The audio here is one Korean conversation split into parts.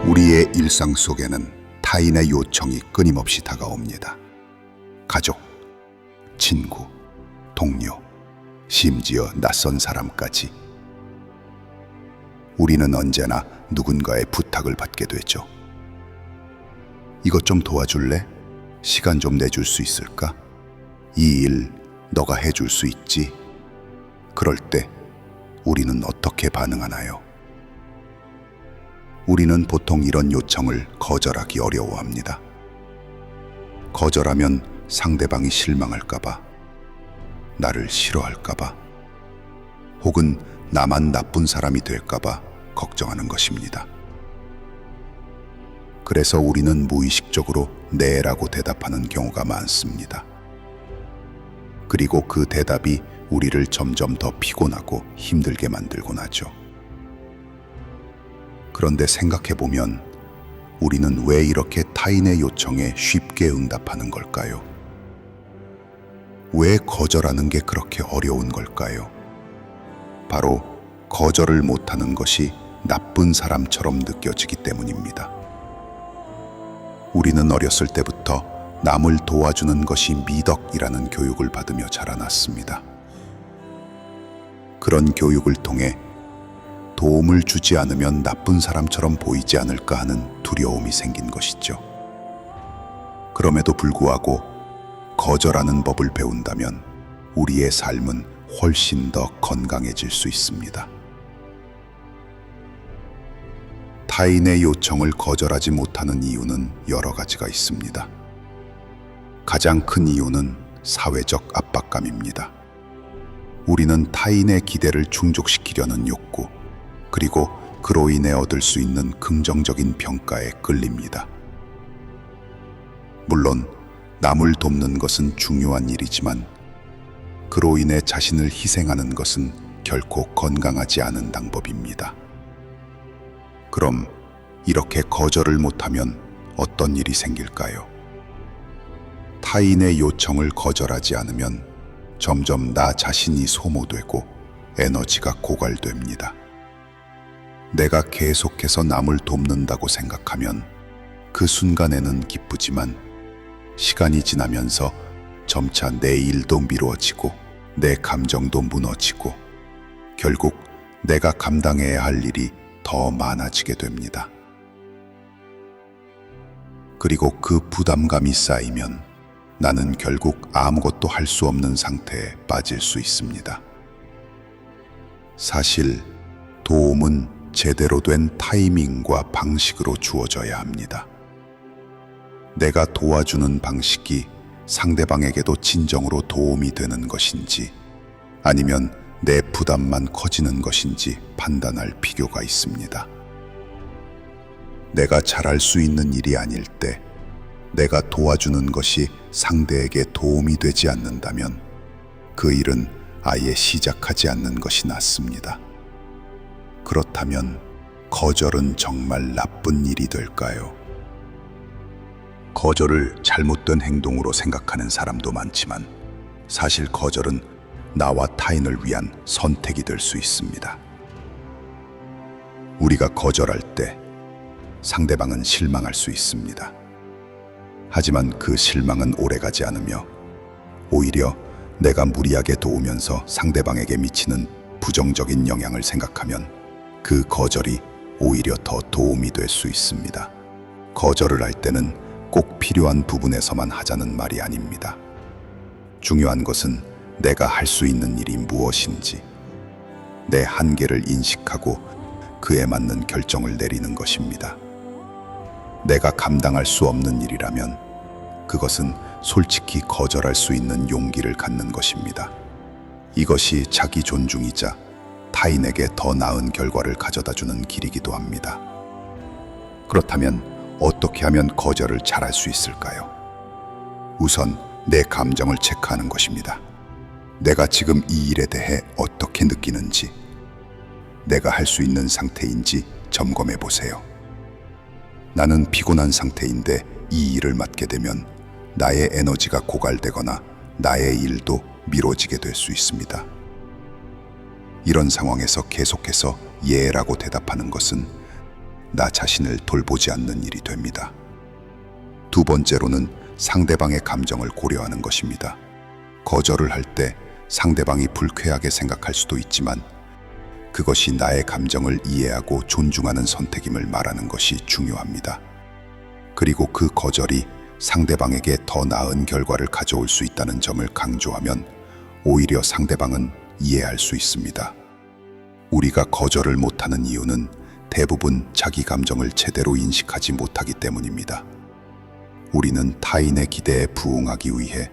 우리의 일상 속에는 타인의 요청이 끊임없이 다가옵니다. 가족, 친구, 동료, 심지어 낯선 사람까지. 우리는 언제나 누군가의 부탁을 받게 되죠. 이것 좀 도와줄래? 시간 좀 내줄 수 있을까? 이 일 너가 해줄 수 있지? 그럴 때 우리는 어떻게 반응하나요? 우리는 보통 이런 요청을 거절하기 어려워합니다. 거절하면 상대방이 실망할까봐, 나를 싫어할까봐, 혹은 나만 나쁜 사람이 될까봐 걱정하는 것입니다. 그래서 우리는 무의식적으로 네라고 대답하는 경우가 많습니다. 그리고 그 대답이 우리를 점점 더 피곤하고 힘들게 만들곤 하죠. 그런데 생각해보면 우리는 왜 이렇게 타인의 요청에 쉽게 응답하는 걸까요? 왜 거절하는 게 그렇게 어려운 걸까요? 바로 거절을 못하는 것이 나쁜 사람처럼 느껴지기 때문입니다. 우리는 어렸을 때부터 남을 도와주는 것이 미덕이라는 교육을 받으며 자라났습니다. 그런 교육을 통해 도움을 주지 않으면 나쁜 사람처럼 보이지 않을까 하는 두려움이 생긴 것이죠. 그럼에도 불구하고 거절하는 법을 배운다면 우리의 삶은 훨씬 더 건강해질 수 있습니다. 타인의 요청을 거절하지 못하는 이유는 여러 가지가 있습니다. 가장 큰 이유는 사회적 압박감입니다. 우리는 타인의 기대를 충족시키려는 욕구, 그리고 그로 인해 얻을 수 있는 긍정적인 평가에 끌립니다. 물론 남을 돕는 것은 중요한 일이지만 그로 인해 자신을 희생하는 것은 결코 건강하지 않은 방법입니다. 그럼 이렇게 거절을 못하면 어떤 일이 생길까요? 타인의 요청을 거절하지 않으면 점점 나 자신이 소모되고 에너지가 고갈됩니다. 내가 계속해서 남을 돕는다고 생각하면 그 순간에는 기쁘지만 시간이 지나면서 점차 내 일도 미뤄지고 내 감정도 무너지고 결국 내가 감당해야 할 일이 더 많아지게 됩니다. 그리고 그 부담감이 쌓이면 나는 결국 아무것도 할 수 없는 상태에 빠질 수 있습니다. 사실 도움은 제대로 된 타이밍과 방식으로 주어져야 합니다. 내가 도와주는 방식이 상대방에게도 진정으로 도움이 되는 것인지 아니면 내 부담만 커지는 것인지 판단할 필요가 있습니다. 내가 잘할 수 있는 일이 아닐 때 내가 도와주는 것이 상대에게 도움이 되지 않는다면 그 일은 아예 시작하지 않는 것이 낫습니다. 그렇다면 거절은 정말 나쁜 일이 될까요? 거절을 잘못된 행동으로 생각하는 사람도 많지만 사실 거절은 나와 타인을 위한 선택이 될 수 있습니다. 우리가 거절할 때 상대방은 실망할 수 있습니다. 하지만 그 실망은 오래가지 않으며 오히려 내가 무리하게 도우면서 상대방에게 미치는 부정적인 영향을 생각하면 그 거절이 오히려 더 도움이 될 수 있습니다. 거절을 할 때는 꼭 필요한 부분에서만 하자는 말이 아닙니다. 중요한 것은 내가 할 수 있는 일이 무엇인지, 내 한계를 인식하고 그에 맞는 결정을 내리는 것입니다. 내가 감당할 수 없는 일이라면 그것은 솔직히 거절할 수 있는 용기를 갖는 것입니다. 이것이 자기 존중이자 타인에게 더 나은 결과를 가져다주는 길이기도 합니다. 그렇다면 어떻게 하면 거절을 잘할 수 있을까요? 우선 내 감정을 체크하는 것입니다. 내가 지금 이 일에 대해 어떻게 느끼는지, 내가 할 수 있는 상태인지 점검해 보세요. 나는 피곤한 상태인데 이 일을 맡게 되면 나의 에너지가 고갈되거나 나의 일도 미뤄지게 될 수 있습니다. 이런 상황에서 계속해서 예라고 대답하는 것은 나 자신을 돌보지 않는 일이 됩니다. 두 번째로는 상대방의 감정을 고려하는 것입니다. 거절을 할 때 상대방이 불쾌하게 생각할 수도 있지만 그것이 나의 감정을 이해하고 존중하는 선택임을 말하는 것이 중요합니다. 그리고 그 거절이 상대방에게 더 나은 결과를 가져올 수 있다는 점을 강조하면 오히려 상대방은 이해할 수 있습니다. 우리가 거절을 못하는 이유는 대부분 자기 감정을 제대로 인식하지 못하기 때문입니다. 우리는 타인의 기대에 부응하기 위해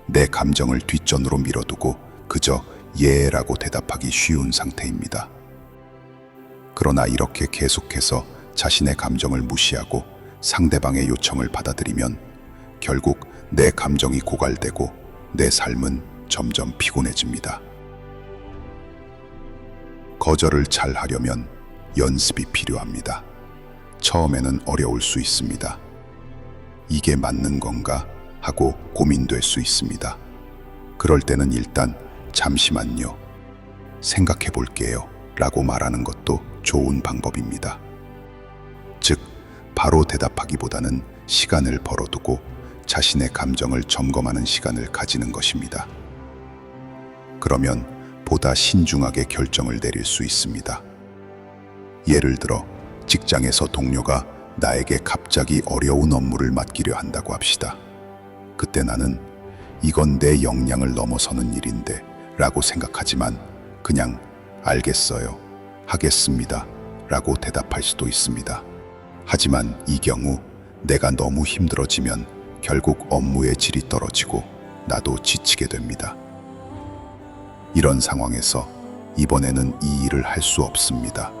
내 감정을 뒷전으로 밀어두고 그저 예라고 대답하기 쉬운 상태입니다. 그러나 이렇게 계속해서 자신의 감정을 무시하고 상대방의 요청을 받아들이면 결국 내 감정이 고갈되고 내 삶은 점점 피곤해집니다. 거절을 잘 하려면 연습이 필요합니다. 처음에는 어려울 수 있습니다. 이게 맞는 건가 하고 고민될 수 있습니다. 그럴 때는 일단 잠시만요. 생각해 볼게요. 라고 말하는 것도 좋은 방법입니다. 즉, 바로 대답하기보다는 시간을 벌어두고 자신의 감정을 점검하는 시간을 가지는 것입니다. 그러면 보다 신중하게 결정을 내릴 수 있습니다. 예를 들어, 직장에서 동료가 나에게 갑자기 어려운 업무를 맡기려 한다고 합시다. 그때 나는 이건 내 역량을 넘어서는 일인데 라고 생각하지만 그냥 알겠어요, 하겠습니다 라고 대답할 수도 있습니다. 하지만 이 경우 내가 너무 힘들어지면 결국 업무의 질이 떨어지고 나도 지치게 됩니다. 이런 상황에서 이번에는 이 일을 할 수 없습니다.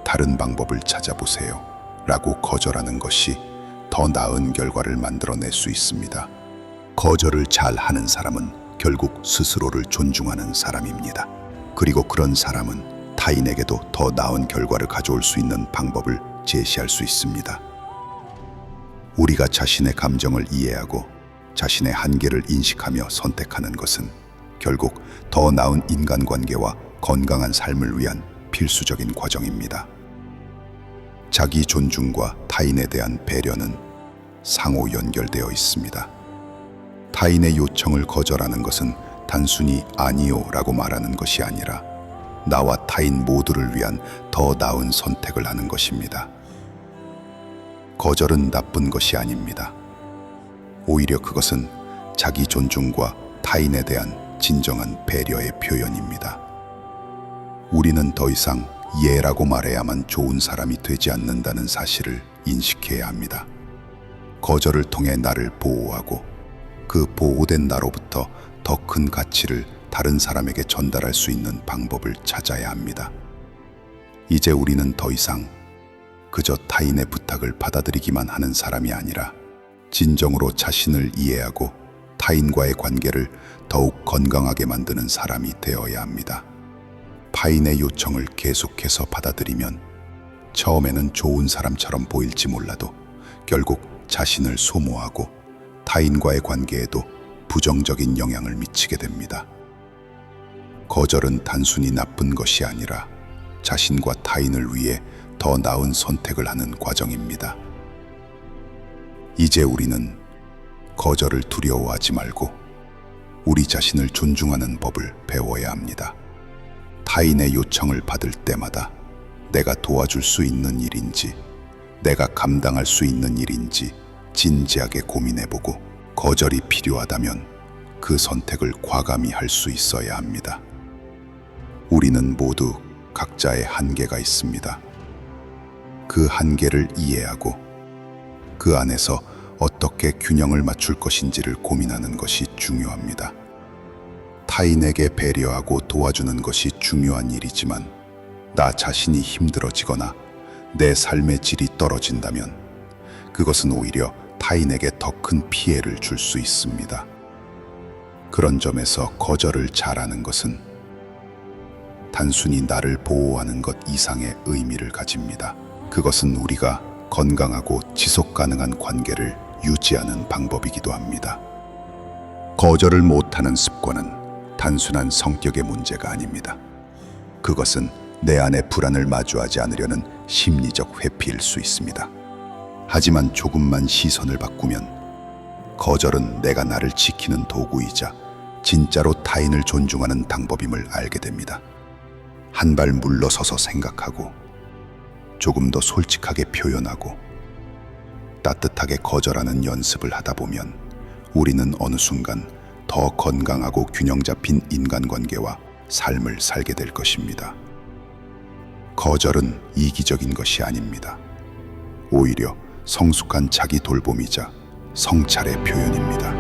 다른 방법을 찾아보세요 라고 거절하는 것이 더 나은 결과를 만들어낼 수 있습니다. 거절을 잘 하는 사람은 결국 스스로를 존중하는 사람입니다. 그리고 그런 사람은 타인에게도 더 나은 결과를 가져올 수 있는 방법을 제시할 수 있습니다. 우리가 자신의 감정을 이해하고 자신의 한계를 인식하며 선택하는 것은 결국 더 나은 인간관계와 건강한 삶을 위한 필수적인 과정입니다. 자기 존중과 타인에 대한 배려는 상호 연결되어 있습니다. 타인의 요청을 거절하는 것은 단순히 아니요 라고 말하는 것이 아니라 나와 타인 모두를 위한 더 나은 선택을 하는 것입니다. 거절은 나쁜 것이 아닙니다. 오히려 그것은 자기 존중과 타인에 대한 진정한 배려의 표현입니다. 우리는 더 이상 예라고 말해야만 좋은 사람이 되지 않는다는 사실을 인식해야 합니다. 거절을 통해 나를 보호하고 그 보호된 나로부터 더 큰 가치를 다른 사람에게 전달할 수 있는 방법을 찾아야 합니다. 이제 우리는 더 이상 그저 타인의 부탁을 받아들이기만 하는 사람이 아니라 진정으로 자신을 이해하고 타인과의 관계를 더욱 건강하게 만드는 사람이 되어야 합니다. 타인의 요청을 계속해서 받아들이면 처음에는 좋은 사람처럼 보일지 몰라도 결국 자신을 소모하고 타인과의 관계에도 부정적인 영향을 미치게 됩니다. 거절은 단순히 나쁜 것이 아니라 자신과 타인을 위해 더 나은 선택을 하는 과정입니다. 이제 우리는 거절을 두려워하지 말고 우리 자신을 존중하는 법을 배워야 합니다. 타인의 요청을 받을 때마다 내가 도와줄 수 있는 일인지, 내가 감당할 수 있는 일인지 진지하게 고민해보고 거절이 필요하다면 그 선택을 과감히 할 수 있어야 합니다. 우리는 모두 각자의 한계가 있습니다. 그 한계를 이해하고 그 안에서 어떻게 균형을 맞출 것인지를 고민하는 것이 중요합니다. 타인에게 배려하고 도와주는 것이 중요한 일이지만 나 자신이 힘들어지거나 내 삶의 질이 떨어진다면 그것은 오히려 타인에게 더 큰 피해를 줄 수 있습니다. 그런 점에서 거절을 잘하는 것은 단순히 나를 보호하는 것 이상의 의미를 가집니다. 그것은 우리가 건강하고 지속 가능한 관계를 유지하는 방법이기도 합니다. 거절을 못하는 습관은 단순한 성격의 문제가 아닙니다. 그것은 내 안의 불안을 마주하지 않으려는 심리적 회피일 수 있습니다. 하지만 조금만 시선을 바꾸면 거절은 내가 나를 지키는 도구이자 진짜로 타인을 존중하는 방법임을 알게 됩니다. 한 발 물러서서 생각하고 조금 더 솔직하게 표현하고 따뜻하게 거절하는 연습을 하다 보면 우리는 어느 순간 더 건강하고 균형 잡힌 인간관계와 삶을 살게 될 것입니다. 거절은 이기적인 것이 아닙니다. 오히려 성숙한 자기 돌봄이자 성찰의 표현입니다.